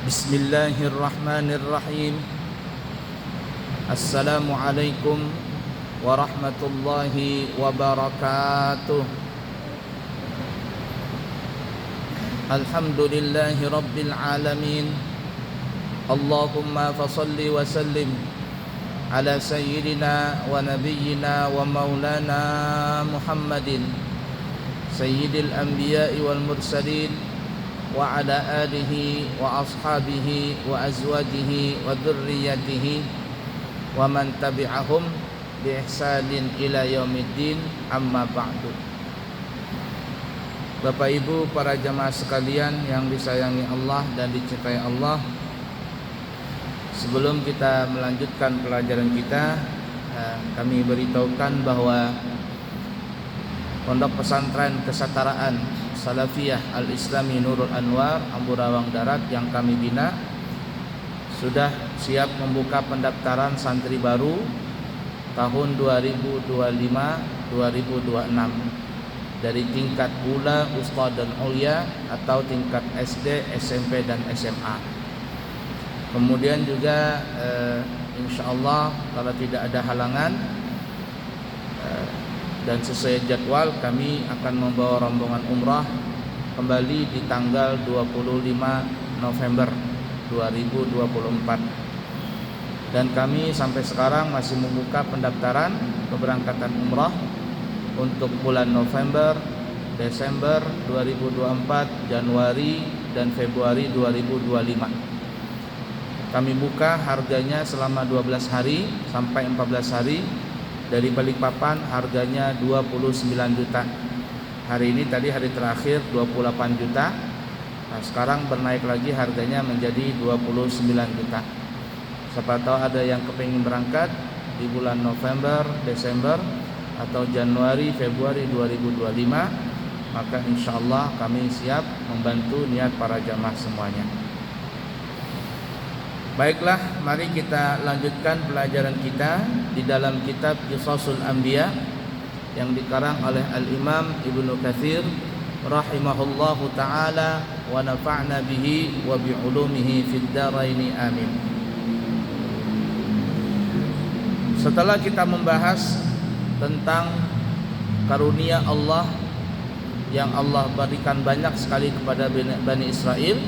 Bismillahirrahmanirrahim. Assalamualaikum warahmatullahi wabarakatuh. Alhamdulillahi rabbil alamin. Allahumma fasalli wa sallim ala sayyidina wa nabiyyina wa maulana Muhammadin sayyidil anbiya'i wal mursalin wa ala alihi wa ashabihi wa azwajihi wa dhurriyyatihi wa man tabi'ahum bi ihsanin ila yaumiddin, amma ba'du. Bapak Ibu para jamaah sekalian yang disayangi Allah dan dicintai Allah, sebelum kita melanjutkan pelajaran kita, kami beritahukan bahwa Pondok Pesantren Kesetaraan Salafiyah Al-Islami Nurul Anwar Amburawang Darat yang kami bina sudah siap membuka pendaftaran santri baru tahun 2025-2026 dari tingkat ula, ustad dan ulia atau tingkat SD, SMP dan SMA. Kemudian juga insyaallah kalau tidak ada halangan dan sesuai jadwal, kami akan membawa rombongan umrah kembali di tanggal 25 November 2024. Dan kami sampai sekarang masih membuka pendaftaran keberangkatan umrah untuk bulan November, Desember 2024, Januari dan Februari 2025. Kami buka harganya selama 12 hari sampai 14 hari. Dari Balikpapan harganya 29 juta. Hari ini tadi hari terakhir 28 juta. Nah, sekarang bernaik lagi harganya menjadi 29 juta. Siapa tahu ada yang kepingin berangkat di bulan November, Desember atau Januari, Februari 2025, maka insyaallah kami siap membantu niat para jamaah semuanya. Baiklah, mari kita lanjutkan pelajaran kita di dalam kitab Qisasul Anbiya yang dikarang oleh Al-Imam Ibnu Katsir rahimahullahu taala wa nafa'na bihi wa bi ulumihi fid dharain amin. Setelah kita membahas tentang karunia Allah yang Allah berikan banyak sekali kepada Bani Israel,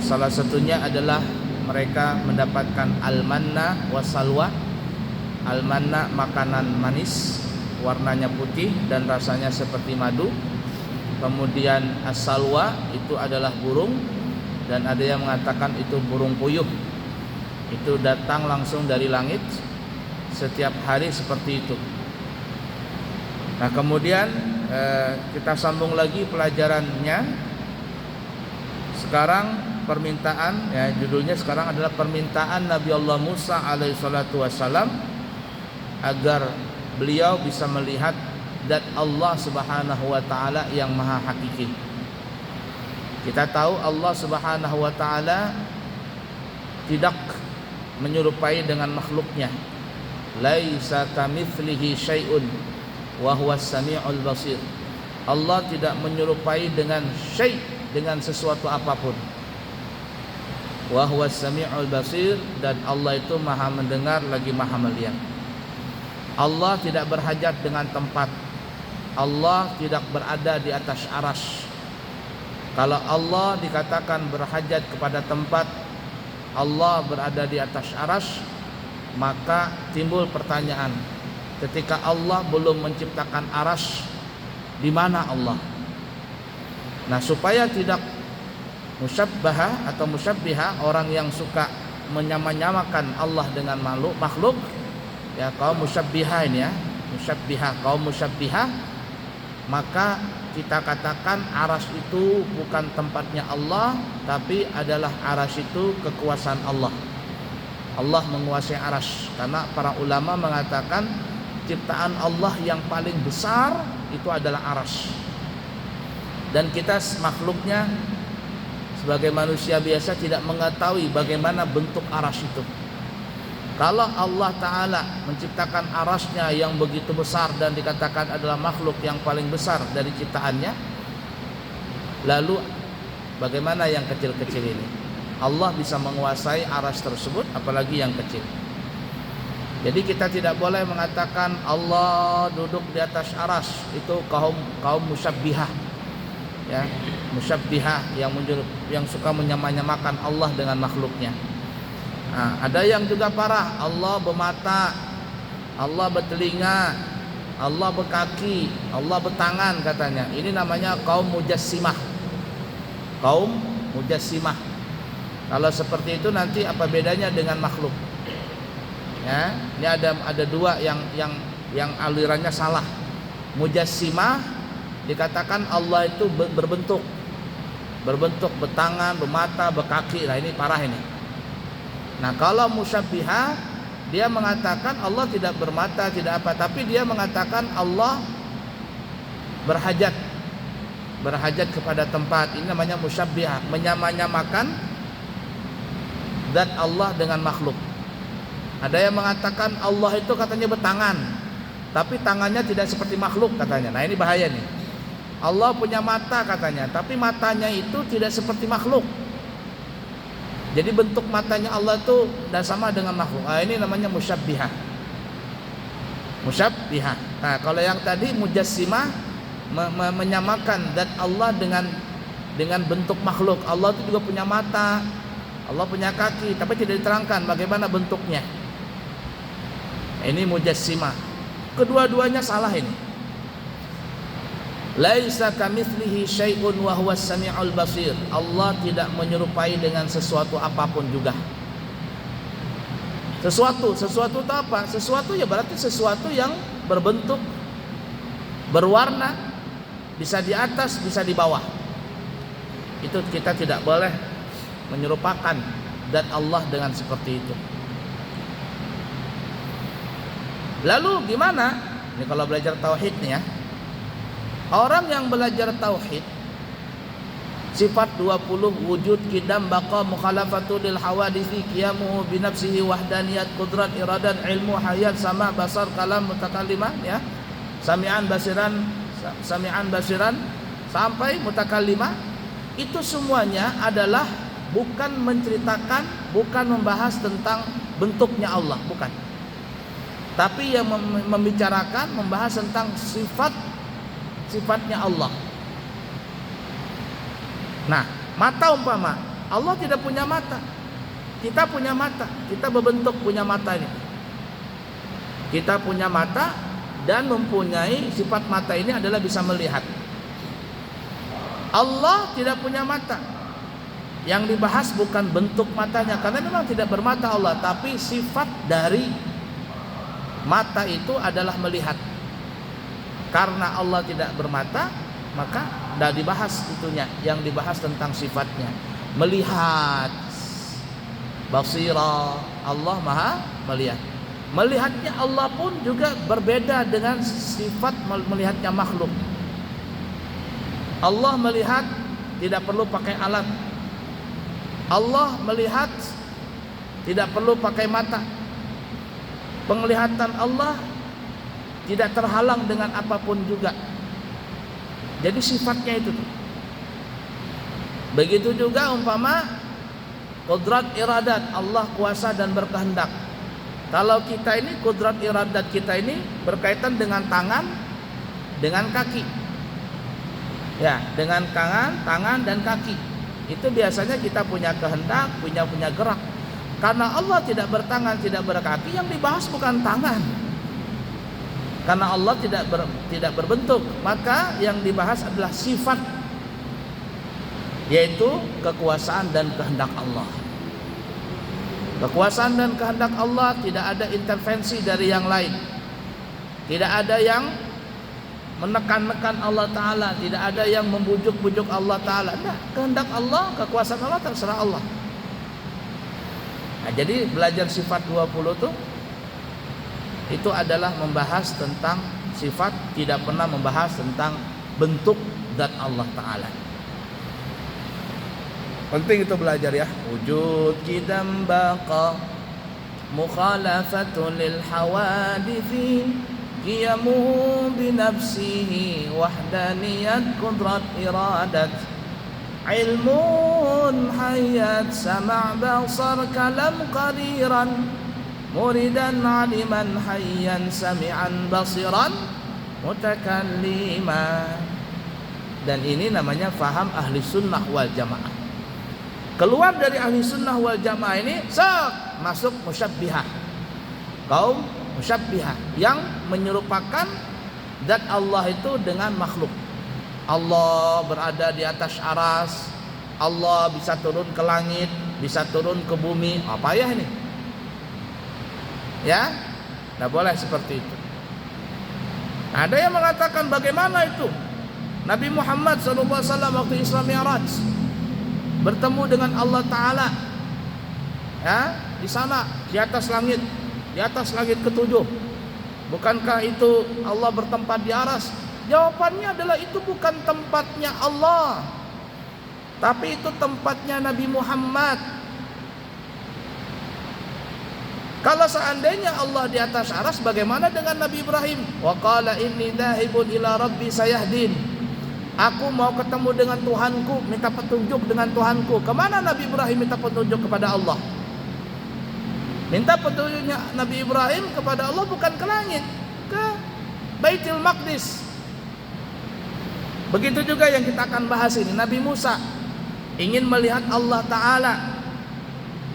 salah satunya adalah mereka mendapatkan al-manna wa salwa. Al-manna makanan manis, warnanya putih dan rasanya seperti madu. Kemudian as-salwa itu adalah burung, dan ada yang mengatakan itu burung puyuh. Itu datang langsung dari langit setiap hari seperti itu. Nah, kemudian kita sambung lagi pelajarannya. Sekarang permintaan, ya, judulnya sekarang adalah permintaan Nabi Allah Musa alaihissalatu wassalam agar beliau bisa melihat zat Allah subhanahu wa ta'ala yang maha hakiki. Kita tahu Allah subhanahu wa ta'ala tidak menyerupai dengan makhluknya. Laisa kamitslihi syai'un wa huwas sami'ul basir. Allah tidak menyerupai dengan syai', dengan sesuatu apapun. Wa huwas sami'ul basir, dan Allah itu maha mendengar lagi maha melihat. Allah tidak berhajat dengan tempat. Allah tidak berada di atas arsy. Kalau Allah dikatakan berhajat kepada tempat, Allah berada di atas arsy, maka timbul pertanyaan, ketika Allah belum menciptakan arsy, di mana Allah? Nah, supaya tidak musyabbahah atau musyabbiha, orang yang suka menyamakan Allah dengan makhluk, ya, kaum musyabbiha ini, ya, musyabbiha, kaum musyabbiha, maka kita katakan arsy itu bukan tempatnya Allah, tapi adalah arsy itu kekuasaan Allah. Allah menguasai arsy, karena para ulama mengatakan ciptaan Allah yang paling besar itu adalah arsy. Dan kita makhluknya sebagai manusia biasa tidak mengetahui bagaimana bentuk arsy itu. Kalau Allah Ta'ala menciptakan arasnya yang begitu besar dan dikatakan adalah makhluk yang paling besar dari ciptaannya, lalu bagaimana yang kecil-kecil ini? Allah bisa menguasai arsy tersebut, apalagi yang kecil. Jadi kita tidak boleh mengatakan Allah duduk di atas arsy, itu kaum musyabbihah. Ya, musyabbihah yang suka menyamakan Allah dengan makhluknya. Nah, ada yang juga parah, Allah bermata, Allah bertelinga, Allah berkaki, Allah bertangan katanya. Ini namanya kaum mujassimah. Kaum mujassimah. Kalau seperti itu nanti apa bedanya dengan makhluk? Ya, ini ada dua yang alirannya salah. Mujassimah dikatakan Allah itu berbentuk, bertangan, bermata, berkaki. Nah, ini parah ini. Nah, kalau musyabbihah, dia mengatakan Allah tidak bermata, tidak apa, tapi dia mengatakan Allah berhajat kepada tempat. Ini namanya musyabbihah, menyamakan zat Allah dengan makhluk. Ada yang mengatakan Allah itu katanya bertangan, tapi tangannya tidak seperti makhluk katanya. Nah, ini bahaya nih. Allah punya mata katanya, tapi matanya itu tidak seperti makhluk. Jadi bentuk matanya Allah itu tidak sama dengan makhluk. Nah, ini namanya musyabbihah. Musyabbihah. Nah, kalau yang tadi mujassimah menyamakan zat Allah dengan bentuk makhluk. Allah itu juga punya mata, Allah punya kaki, tapi tidak diterangkan bagaimana bentuknya. Ini mujassimah. Kedua-duanya salah ini. Laisa kamitslihi syai'un wa huwas samiul basir. Allah tidak menyerupai dengan sesuatu apapun juga. Sesuatu itu apa? Sesuatu ya berarti sesuatu yang berbentuk, berwarna, bisa di atas, bisa di bawah. Itu kita tidak boleh menyerupakan zat Allah dengan seperti itu. Lalu gimana? Ini kalau belajar tauhid nih ya. Orang yang belajar tauhid, sifat 20 wujud, qidam, baqa, mukhalafatu lil hawaditsi, qiyamuhu bi nafsihi, wahdaniyat, qudrat, iradat, ilmu, hayat, sama, basar, kalam, mutakallimah ya. Sami'an basiran sampai mutakallimah, itu semuanya adalah bukan menceritakan, bukan membahas tentang bentuknya Allah, bukan. Tapi yang membicarakan, membahas tentang sifatnya Allah. Nah, mata umpama Allah tidak punya mata, kita punya mata, kita berbentuk punya mata ini. Kita punya mata dan mempunyai sifat mata ini adalah bisa melihat. Allah tidak punya mata. Yang dibahas bukan bentuk matanya, karena memang tidak bermata Allah, tapi sifat dari mata itu adalah melihat. Karena Allah tidak bermata, maka tidak dibahas itunya. Yang dibahas tentang sifatnya, melihat. Basira, Allah maha melihat. Melihatnya Allah pun juga berbeda dengan sifat melihatnya makhluk. Allah melihat tidak perlu pakai alat. Allah melihat tidak perlu pakai mata. Penglihatan Allah tidak terhalang dengan apapun juga. Jadi sifatnya itu. Begitu juga umpama qudrat iradat, Allah kuasa dan berkehendak. Kalau kita ini qudrat iradat kita ini berkaitan dengan tangan, dengan kaki. Ya, dengan tangan dan kaki. Itu biasanya kita punya kehendak, punya gerak. Karena Allah tidak bertangan, tidak berkaki, yang dibahas bukan tangan. Karena Allah tidak berbentuk, maka yang dibahas adalah sifat, yaitu kekuasaan dan kehendak Allah. Kekuasaan dan kehendak Allah tidak ada intervensi dari yang lain. Tidak ada yang menekan-nekan Allah Ta'ala, tidak ada yang membujuk-bujuk Allah Ta'ala. Nah, kehendak Allah, kekuasaan Allah terserah Allah. Nah, jadi belajar sifat 20 itu adalah membahas tentang sifat, tidak pernah membahas tentang bentuk zat Allah Ta'ala. Penting itu belajar ya. Wujud, qidam, baqa, mukhalafatu lil hawaditsi, qiyamuhu bi nafsihi, wahdaniyat, qudrat, iradat, ilmu, حيت سمع بصر كلام قديرا مردا علما حيا سمعا بصيرا متكلما. Dan ini namanya faham ahli sunnah wal jamaah. Keluar dari ahli sunnah wal jamaah ini masuk musyabbihah, kaum musyabbihah yang menyerupakan zat Allah itu dengan makhluk. Allah berada di atas aras, Allah bisa turun ke langit, bisa turun ke bumi. Apa ya ini? Ya, tidak boleh seperti itu. Ada yang mengatakan bagaimana itu? Nabi Muhammad SAW waktu Isra Mi'raj bertemu dengan Allah Ta'ala, ya, di sana, di atas langit ketujuh. Bukankah itu Allah bertempat di aras? Jawabannya adalah itu bukan tempatnya Allah, tapi itu tempatnya Nabi Muhammad. Kalau seandainya Allah di atas aras, bagaimana dengan Nabi Ibrahim? Wa qala inni dhahibun ila rabbi sayahdin. Aku mau ketemu dengan Tuhanku, minta petunjuk dengan Tuhanku. Kemana Nabi Ibrahim minta petunjuk kepada Allah? Minta petunjuknya Nabi Ibrahim kepada Allah bukan ke langit, ke Baitul Maqdis. Begitu juga yang kita akan bahas ini. Nabi Musa ingin melihat Allah Ta'ala.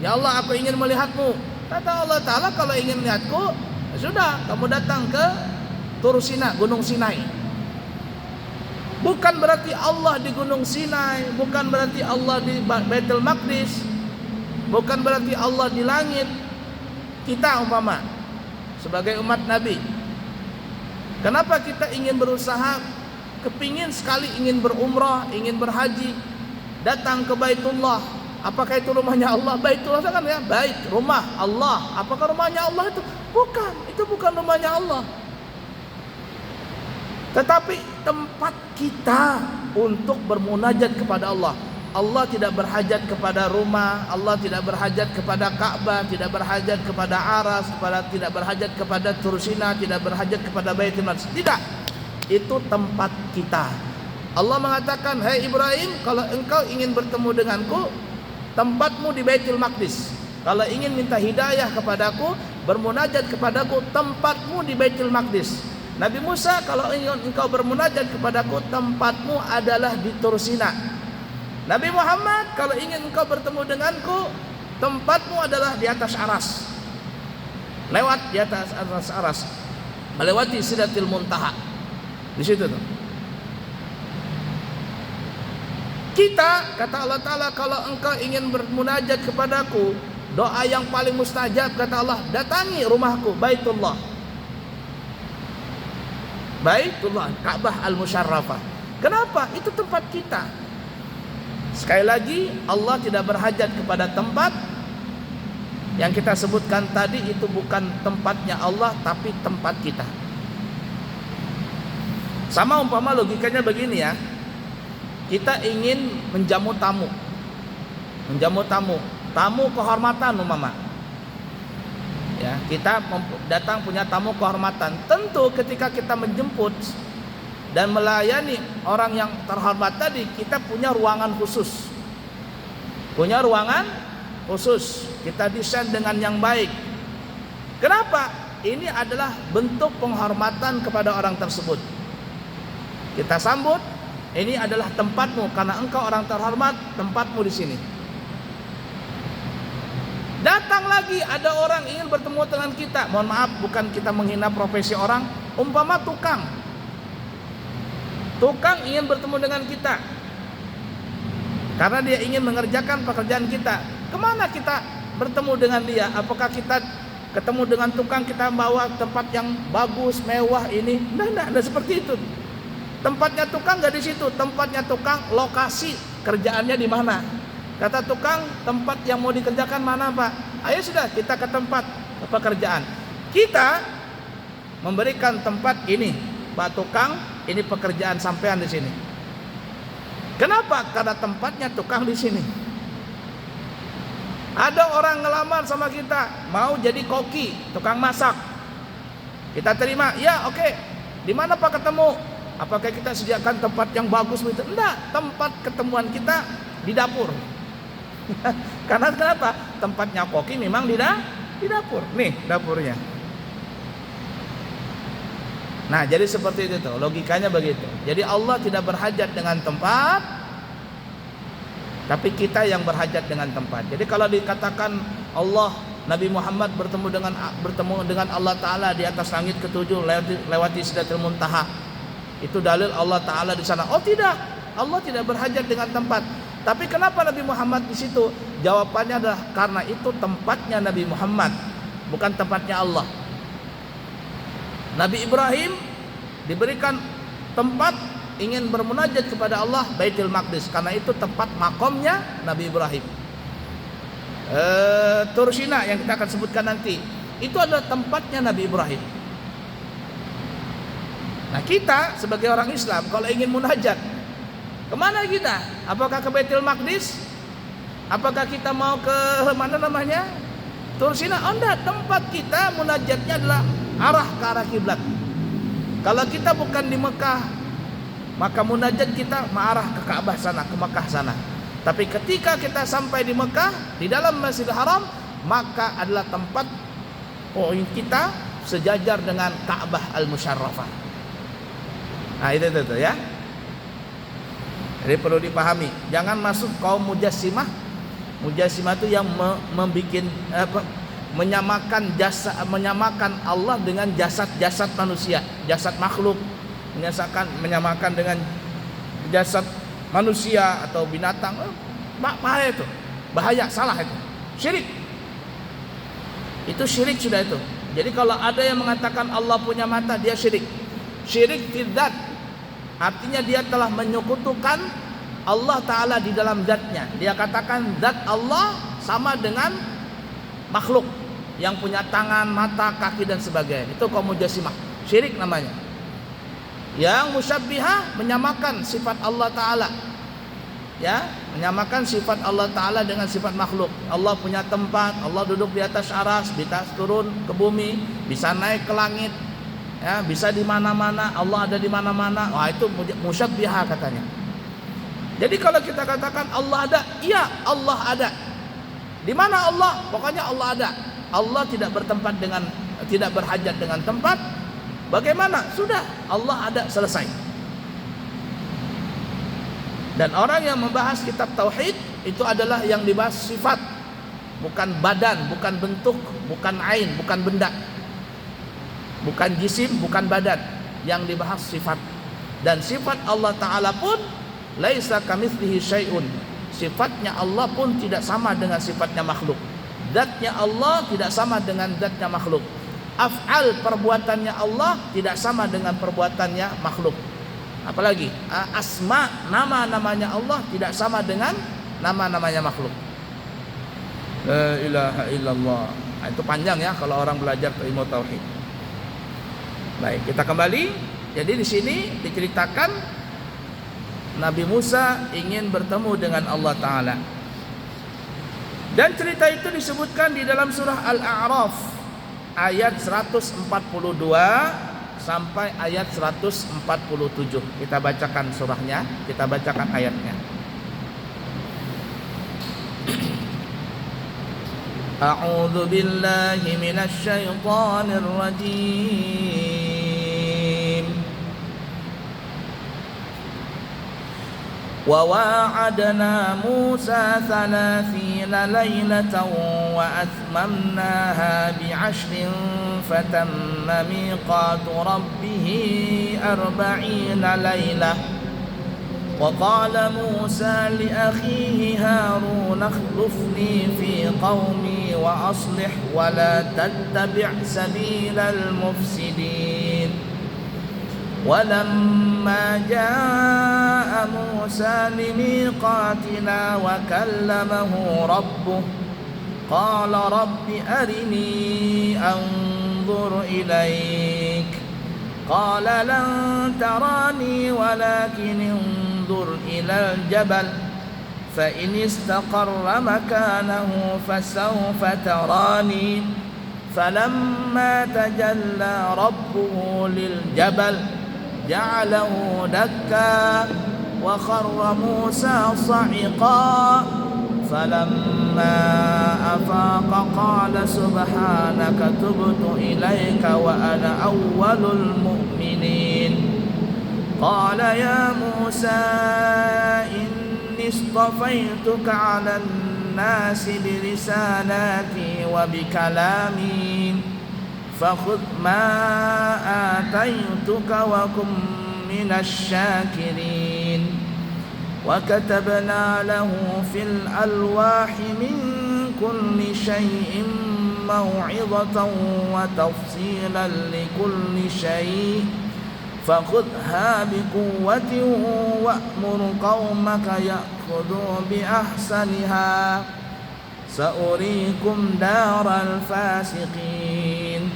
Ya Allah, aku ingin melihatmu. Kata Allah Ta'ala, kalau ingin melihatku, ya sudah, kamu datang ke Tur Sina, Gunung Sinai. Bukan berarti Allah di Gunung Sinai, bukan berarti Allah di Baitul Maqdis, bukan berarti Allah di langit. Kita umpama sebagai umat Nabi, kenapa kita ingin berusaha, kepingin sekali ingin berumrah, ingin berhaji, datang ke Baitullah? Apakah itu rumahnya Allah? Baitullah kan ya, bait, rumah Allah. Apakah rumahnya Allah itu? Bukan, itu bukan rumahnya Allah. Tetapi tempat kita untuk bermunajat kepada Allah. Allah tidak berhajat kepada rumah, Allah tidak berhajat kepada Ka'bah, tidak berhajat kepada aras, tidak berhajat kepada Tur Sina, tidak berhajat kepada Baitul Maqdis. Tidak. Itu tempat kita. Allah mengatakan, "Hai Ibrahim, kalau engkau ingin bertemu denganku, tempatmu di Baitul Maqdis. Kalau ingin minta hidayah kepadaku, bermunajat kepadaku, tempatmu di Baitul Maqdis." Nabi Musa, kalau ingin engkau bermunajat kepadaku, tempatmu adalah di Tur Sina. Nabi Muhammad, kalau ingin engkau bertemu denganku, tempatmu adalah di atas aras. Lewat di atas aras, melewati Sidratil Muntaha. Di situ tuh. Kita, kata Allah Ta'ala, kalau engkau ingin bermunajat kepadaku, doa yang paling mustajab, kata Allah, datangi rumahku, Baitullah. Baitullah, Ka'bah Al-Musyarrafah. Kenapa? Itu tempat kita. Sekali lagi, Allah tidak berhajat kepada tempat yang kita sebutkan tadi. Itu bukan tempatnya Allah, tapi tempat kita. Sama umpama logikanya begini ya. Kita ingin menjamu tamu. Tamu kehormatan umpama. Ya, kita datang punya tamu kehormatan. Tentu ketika kita menjemput dan melayani orang yang terhormat tadi, kita punya ruangan khusus. Kita desain dengan yang baik. Kenapa? Ini adalah bentuk penghormatan kepada orang tersebut. Kita sambut, ini adalah tempatmu karena engkau orang terhormat, tempatmu di sini. Datang lagi ada orang ingin bertemu dengan kita. Mohon maaf, bukan kita menghina profesi orang. Umpama tukang ingin bertemu dengan kita karena dia ingin mengerjakan pekerjaan kita. Kemana kita bertemu dengan dia? Apakah kita ketemu dengan tukang, kita bawa tempat yang bagus, mewah ini? Nah, seperti itu. Tempatnya tukang nggak di situ. Tempatnya tukang, lokasi kerjaannya di mana? Kata tukang, tempat yang mau dikerjakan mana Pak? Ayo sudah, kita ke tempat pekerjaan. Kita memberikan tempat ini, Pak tukang, ini pekerjaan sampean di sini. Kenapa? Karena tempatnya tukang di sini. Ada orang ngelamar sama kita, mau jadi koki, tukang masak. Kita terima, ya oke. Di mana Pak ketemu? Apakah kita sediakan tempat yang bagus begitu? Enggak, tempat ketemuan kita di dapur. Karena kenapa? Tempatnya koki memang di dapur. Nih dapurnya. Nah, jadi seperti itu tuh, logikanya begitu. Jadi Allah tidak berhajat dengan tempat, tapi kita yang berhajat dengan tempat. Jadi kalau dikatakan Allah, Nabi Muhammad bertemu dengan Allah Taala di atas langit ketujuh lewati Sidratul Muntaha, itu dalil Allah Taala di sana. Oh tidak, Allah tidak berhajat dengan tempat. Tapi kenapa Nabi Muhammad di situ? Jawabannya adalah karena itu tempatnya Nabi Muhammad, bukan tempatnya Allah. Nabi Ibrahim diberikan tempat ingin bermunajat kepada Allah, Baitul Maqdis, karena itu tempat makomnya Nabi Ibrahim. Tursina yang kita akan sebutkan nanti, itu adalah tempatnya Nabi Ibrahim. Nah, kita sebagai orang Islam kalau ingin munajat, kemana kita? Apakah ke Baitul Maqdis? Apakah kita mau ke mana namanya? Tursina? Oh enggak, tempat kita munajatnya adalah arah ke arah kiblat. Kalau kita bukan di Mekah, maka munajat kita mengarah ke Ka'bah sana, ke Mekah sana. Tapi ketika kita sampai di Mekah, di dalam Masjidil Haram, maka adalah tempat poin kita sejajar dengan Ka'bah Al-Musyarrafah. Nah, itu ya. Jadi perlu dipahami, jangan masuk kaum Mujassimah. Mujassimah itu yang menyamakan Allah dengan jasad manusia, jasad makhluk, menyamakan dengan jasad manusia atau binatang. Bahaya itu, bahaya, salah itu, syirik. Itu syirik sudah itu. Jadi kalau ada yang mengatakan Allah punya mata, dia syirik. Syirik fidzat, artinya dia telah menyekutukan Allah Ta'ala di dalam zatnya. Dia katakan zat Allah sama dengan makhluk yang punya tangan, mata, kaki dan sebagainya. Itu kaum Mujassimah, syirik namanya. Yang musyabbihah menyamakan sifat Allah Ta'ala, ya, menyamakan sifat Allah Ta'ala dengan sifat makhluk. Allah punya tempat, Allah duduk di atas aras, bisa turun ke bumi, bisa naik ke langit, ya, bisa di mana-mana, Allah ada di mana-mana. Wah, itu musyabbihah katanya. Jadi kalau kita katakan Allah ada, iya Allah ada. Di mana Allah? Pokoknya Allah ada. Allah tidak berhajat dengan tempat. Bagaimana? Sudah, Allah ada, selesai. Dan orang yang membahas kitab tauhid itu adalah yang dibahas sifat, bukan badan, bukan bentuk, bukan ain, bukan benda, bukan jisim, bukan badan. Yang dibahas sifat. Dan sifat Allah Ta'ala pun laisa kamitslihi syai'un. Sifatnya Allah pun tidak sama dengan sifatnya makhluk. Zatnya Allah tidak sama dengan zatnya makhluk. Af'al, perbuatannya Allah tidak sama dengan perbuatannya makhluk. Apalagi asma, nama-namanya Allah tidak sama dengan nama-namanya makhluk. La ilaha illallah. Nah, itu panjang ya kalau orang belajar ilmu tauhid. Baik, kita kembali. Jadi di sini diceritakan Nabi Musa ingin bertemu dengan Allah Ta'ala. Dan cerita itu disebutkan di dalam surah Al-A'raf ayat 142 sampai ayat 147. Kita bacakan surahnya, kita bacakan ayatnya. A'udzu billahi minasy syaithanir rajim. وواعدنا موسى 30 ليلة وأتممناها ب10 فتم ميقات ربه 40 ليلة وقال موسى لأخيه هارون اخلفني في قومي وأصلح ولا تتبع سبيل المفسدين ولما جاء موسى لميقاتنا وكلمه ربه قال رب أرني أنظر إليك قال لن تراني ولكن انظر إلى الجبل فإن استقر مكانه فسوف تراني فلما تجلى ربه للجبل جعله دكا وخر موسى صعقا فلما أفاق قال سبحانك تبت إليك وأنا أول المؤمنين قال يا موسى إني اصطفيتك على الناس برسالاتي وبكلامي فخذ ما آتيتك وكن من الشاكرين وكتبنا له في الألواح من كل شيء موعظة وتفصيلا لكل شيء فخذها بقوة وأمر قومك يأخذوا بأحسنها سأريكم دار الفاسقين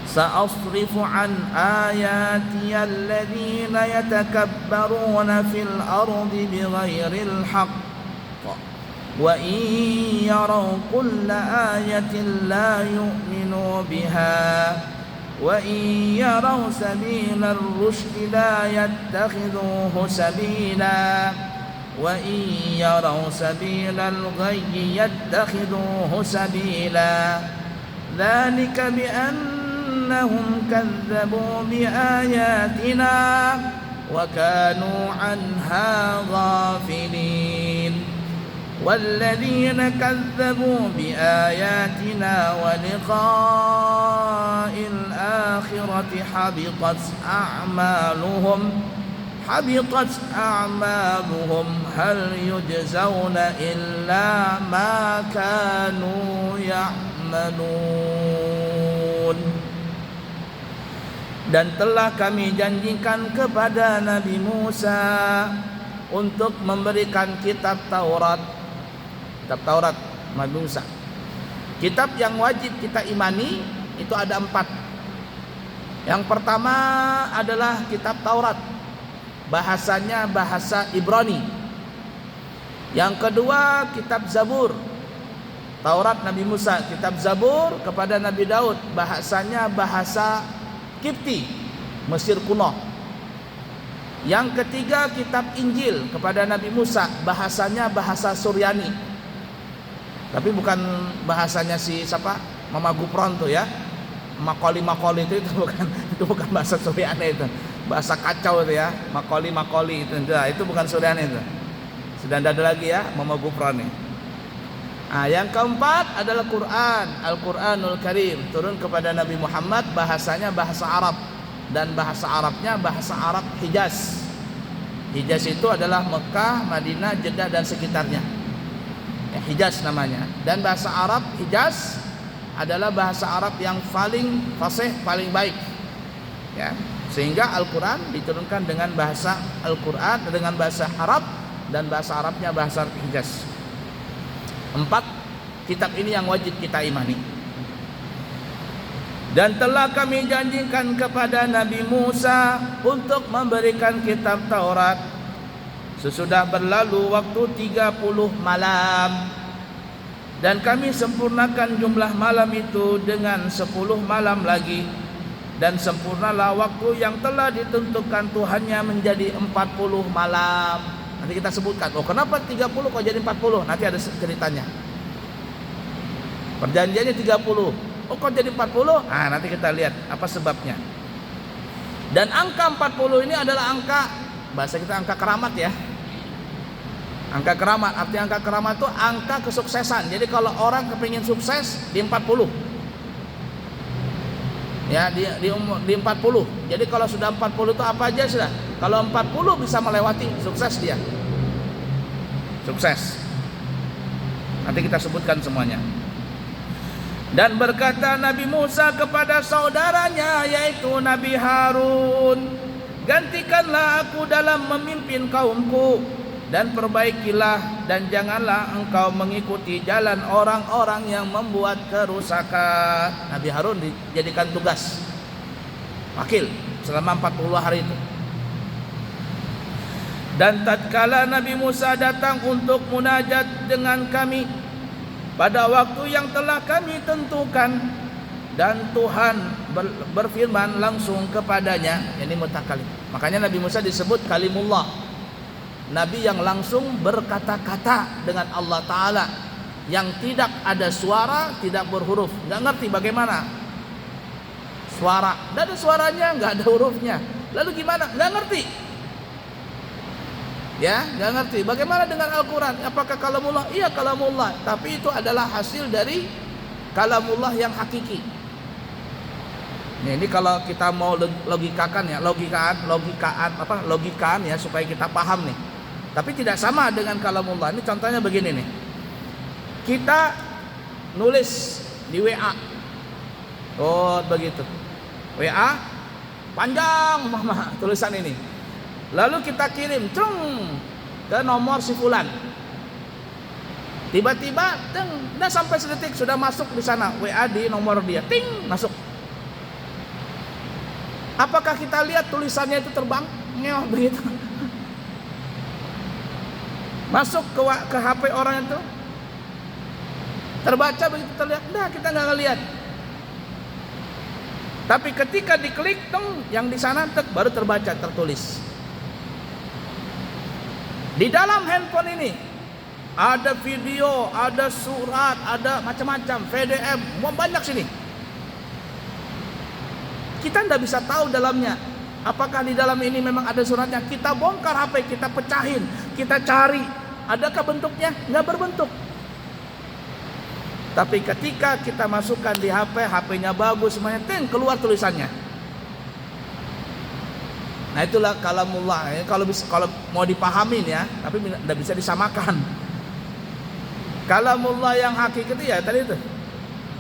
سأصرف عن آياتي الذين يتكبرون في الأرض بغير الحق وإن يروا كل آية لا يؤمنوا بها وإن يروا سبيل الرشد لا يتخذوه سبيلا وإن يروا سبيل الغي يتخذوه سبيلا ذلك بأنهم كذبوا بآياتنا وكانوا عنها غافلين والذين كذبوا بآياتنا ولقاء الآخرة حبطت أعمالهم هل يجزون إلا ما كانوا يعملون. Dan telah kami janjikan kepada Nabi Musa untuk memberikan kitab Taurat Nabi Musa. Kitab yang wajib kita imani itu ada 4. Yang pertama adalah kitab Taurat, bahasanya bahasa Ibrani. Yang kedua kitab Zabur, Taurat Nabi Musa. Kitab Zabur kepada Nabi Daud, bahasanya bahasa Kipti, Mesir kuno. Yang ketiga kitab Injil kepada Nabi Musa, bahasanya bahasa Suryani. Tapi bukan bahasanya si siapa? Mama Gupron tuh ya. Makoli itu bukan bahasa Suryani itu. Bahasa kacau itu ya. Makoli itu. Nah, itu bukan Suryani itu. Sudah ada lagi ya Mama Gupron nih. Nah, yang keempat adalah Quran, Al-Quranul Karim, turun kepada Nabi Muhammad, bahasanya bahasa Arab, dan bahasa Arabnya bahasa Arab Hijaz. Hijaz itu adalah Mekah, Madinah, Jeddah dan sekitarnya. Ya, Hijaz namanya. Dan bahasa Arab Hijaz adalah bahasa Arab yang paling fasih, paling baik. Ya, sehingga Al-Quran diturunkan dengan bahasa Al-Quran, dengan bahasa Arab, dan bahasa Arabnya bahasa Hijaz. 4 kitab ini yang wajib kita imani. Dan telah kami janjikan kepada Nabi Musa untuk memberikan kitab Taurat sesudah berlalu waktu 30 malam. Dan kami sempurnakan jumlah malam itu dengan 10 malam lagi. Dan sempurnalah waktu yang telah ditentukan Tuhannya menjadi 40 malam. Nanti kita sebutkan, oh kenapa 30 kok jadi 40? Nanti ada ceritanya. Perjanjiannya 30, oh kok jadi 40? Nah nanti kita lihat apa sebabnya. Dan angka 40 ini adalah angka, bahasa kita angka keramat ya. Angka keramat, arti angka keramat itu angka kesuksesan. Jadi kalau orang kepingin sukses di 40, ya di 40. Jadi kalau sudah 40 itu apa aja sudah. Kalau 40 bisa melewati, sukses dia. Sukses. Nanti kita sebutkan semuanya. Dan berkata Nabi Musa kepada saudaranya, yaitu Nabi Harun, gantikanlah aku dalam memimpin kaumku, dan perbaikilah, dan janganlah engkau mengikuti jalan orang-orang yang membuat kerusakan. Nabi Harun dijadikan tugas wakil selama 40 hari itu. Dan tatkala Nabi Musa datang untuk munajat dengan kami pada waktu yang telah kami tentukan, dan Tuhan berfirman langsung kepadanya, yakni mutakalim. Makanya Nabi Musa disebut kalimullah. Nabi yang langsung berkata-kata dengan Allah Ta'ala, yang tidak ada suara, tidak berhuruf. Nggak ngerti bagaimana suara, nggak ada suaranya, nggak ada hurufnya. Lalu gimana? Nggak ngerti. Ya, nggak ngerti. Bagaimana dengan Al-Quran? Apakah kalamullah? Iya kalamullah, tapi itu adalah hasil dari kalamullah yang hakiki. Ini kalau kita mau logikakan ya, logikaan ya, supaya kita paham nih. Tapi tidak sama dengan kalamullah. Ini contohnya begini nih. Kita nulis di WA. Oh, begitu. WA panjang mama tulisan ini. Lalu kita kirim ke nomor si fulan. Tiba-tiba udah sampai sedetik sudah masuk di sana WA di nomor dia. Ting, masuk. Apakah kita lihat tulisannya itu terbang? Ngeoh begitu. Masuk ke HP orang itu. Terbaca begitu terlihat. Nah, kita nggak ngelihat. Tapi ketika diklik yang di sana baru terbaca, tertulis. Di dalam handphone ini ada video, ada surat, ada macam-macam, PDF, banyak sini. Kita tidak bisa tahu dalamnya. Apakah di dalam ini memang ada suratnya? Kita bongkar HP, kita pecahin, kita cari. Adakah bentuknya? Nggak berbentuk. Tapi ketika kita masukkan di HP, HP-nya bagus semuanya, keluar tulisannya. Nah, itulah kalamullah. Kalau mau dipahamin ya, tapi tidak bisa disamakan. Kalamullah yang hakiki ya tadi itu.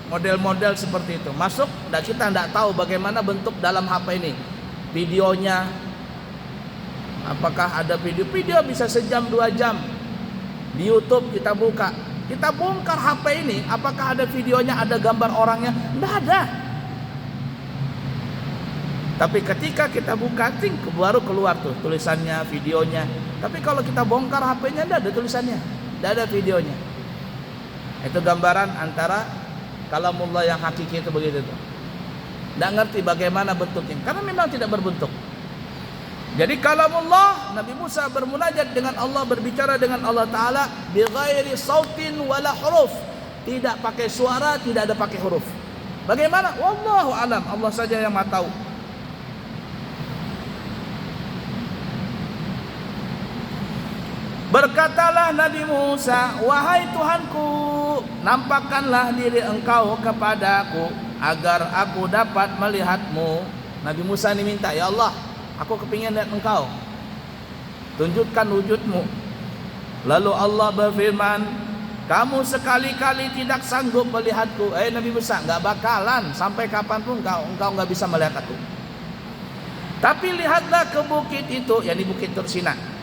Model-model seperti itu. Masuk dan kita tidak tahu bagaimana bentuk dalam HP ini. Videonya, apakah ada video bisa sejam 2 jam. Di YouTube kita buka, kita bongkar HP ini, apakah ada videonya, ada gambar orangnya? Tidak ada. Tapi ketika kita buka, baru keluar tuh tulisannya, videonya. Tapi kalau kita bongkar HP-nya, tidak ada tulisannya, tidak ada videonya. Itu gambaran antara kalamullah yang hakiki itu begitu tuh. Tidak ngerti bagaimana bentuknya, karena memang tidak berbentuk. Jadi kalamullah, Nabi Musa bermunajat dengan Allah, berbicara dengan Allah Ta'ala bi ghairi sautin wala huruf. Tidak pakai suara, tidak ada pakai huruf. Bagaimana? Wallahu alam, Allah saja yang maha tahu. Berkatalah Nabi Musa, wahai Tuhanku, nampakkanlah diri engkau kepadaku agar aku dapat melihatmu. Nabi Musa ini minta, ya Allah, aku kepingin lihat engkau, tunjukkan wujudmu. Lalu Allah berfirman, kamu sekali-kali tidak sanggup melihatku. Nabi Musa, nggak bakalan, sampai kapanpun engkau nggak bisa melihat aku. Tapi lihatlah ke bukit itu, yakni bukit Tursina.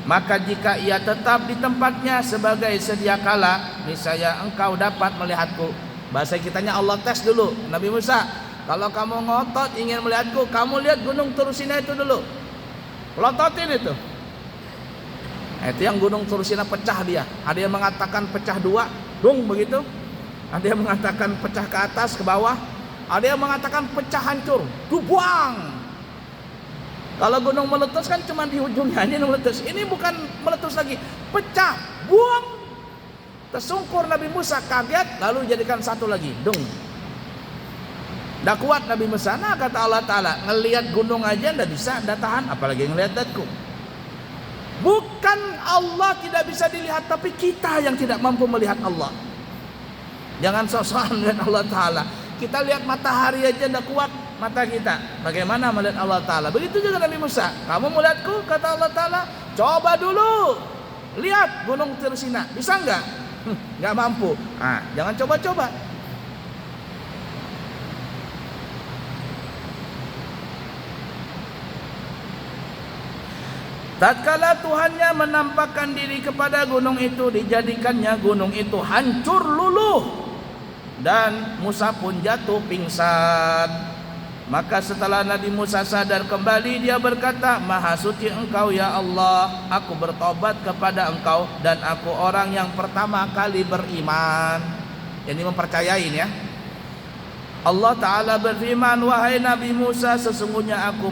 Maka jika ia tetap di tempatnya sebagai sedia kala, niscaya engkau dapat melihatku. Bahasa kitanya Allah tes dulu. Nabi Musa, kalau kamu ngotot ingin melihatku, kamu lihat gunung Tursina itu dulu. Lototin itu. Itu yang gunung Tursina pecah dia. Ada yang mengatakan pecah 2, begitu. Ada yang mengatakan pecah ke atas, ke bawah. Ada yang mengatakan pecah hancur, buang. Kalau gunung meletus kan cuma di ujungnya aja meletus. Ini bukan meletus lagi, pecah, buang. Tersungkur Nabi Musa, kaget, lalu jadikan satu lagi, Dah kuat Nabi Musa. Nah, kata Allah Ta'ala, ngelihat gunung aja ndak bisa, ndak tahan, apalagi ngelihat datku. Bukan Allah tidak bisa dilihat, tapi kita yang tidak mampu melihat Allah. Jangan sok-sokan melihat Allah Ta'ala. Kita lihat matahari aja ndak kuat mata kita, bagaimana melihat Allah Ta'ala? Begitu juga Nabi Musa, kamu melihatku, kata Allah Ta'ala, coba dulu lihat gunung Tursina, bisa enggak? Enggak mampu. Nah, jangan coba-coba. Tatkala Tuhannya menampakkan diri kepada gunung itu, dijadikannya gunung itu hancur luluh dan Musa pun jatuh pingsan. Maka setelah Nabi Musa sadar kembali, dia berkata, Maha suci engkau ya Allah, aku bertobat kepada engkau dan aku orang yang pertama kali beriman. Jadi mempercayai ya. Allah Ta'ala berfirman, wahai Nabi Musa, sesungguhnya aku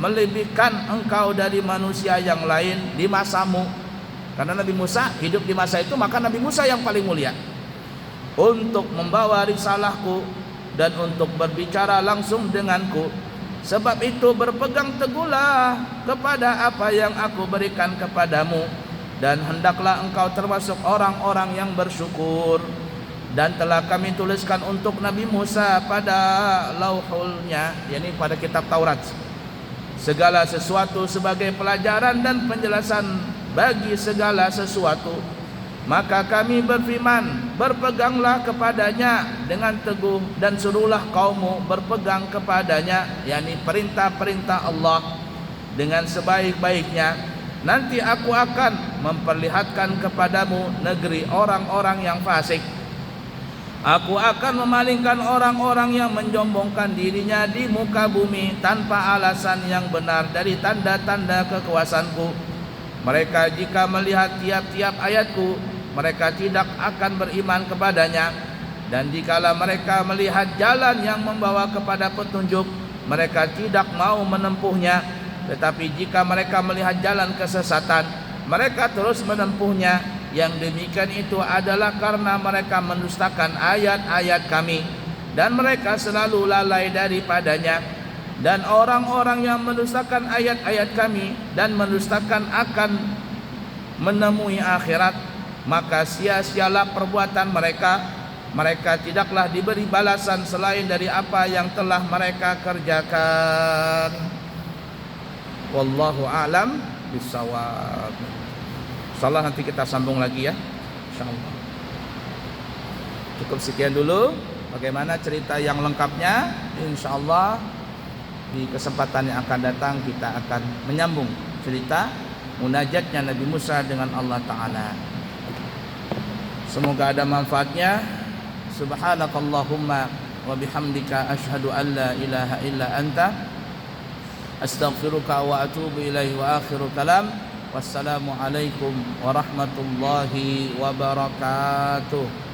melebihkan engkau dari manusia yang lain di masamu. Karena Nabi Musa hidup di masa itu, maka Nabi Musa yang paling mulia untuk membawa risalahku dan untuk berbicara langsung denganku. Sebab itu berpegang teguhlah kepada apa yang aku berikan kepadamu, dan hendaklah engkau termasuk orang-orang yang bersyukur. Dan telah kami tuliskan untuk Nabi Musa pada lauhulnya, yakni pada kitab Taurat, segala sesuatu sebagai pelajaran dan penjelasan bagi segala sesuatu. Maka kami berfirman, berpeganglah kepadanya dengan teguh dan suruhlah kaummu berpegang kepadanya, yakni perintah-perintah Allah dengan sebaik-baiknya. Nanti aku akan memperlihatkan kepadamu negeri orang-orang yang fasik. Aku akan memalingkan orang-orang yang menyombongkan dirinya di muka bumi tanpa alasan yang benar dari tanda-tanda kekuasaanku. Mereka jika melihat tiap-tiap ayatku, mereka tidak akan beriman kepadanya. Dan jikalau mereka melihat jalan yang membawa kepada petunjuk, mereka tidak mau menempuhnya. Tetapi jika mereka melihat jalan kesesatan, mereka terus menempuhnya. Yang demikian itu adalah karena mereka mendustakan ayat-ayat kami, dan mereka selalu lalai daripadanya. Dan orang-orang yang mendustakan ayat-ayat kami dan mendustakan akan menemui akhirat, maka sia-sialah perbuatan mereka. Mereka tidaklah diberi balasan selain dari apa yang telah mereka kerjakan. Wallahu a'lam bishawab. Insyaallah nanti kita sambung lagi ya, insyaallah. Cukup sekian dulu. Bagaimana cerita yang lengkapnya, insyaallah di kesempatan yang akan datang kita akan menyambung cerita munajatnya Nabi Musa dengan Allah Ta'ala. Semoga ada manfaatnya. Subhanakallahumma wa bihamdika asyhadu an la ilaha illa anta astaghfiruka wa atubu ilaihi. Wa akhiru kalam, wassalamu alaikum warahmatullahi wabarakatuh.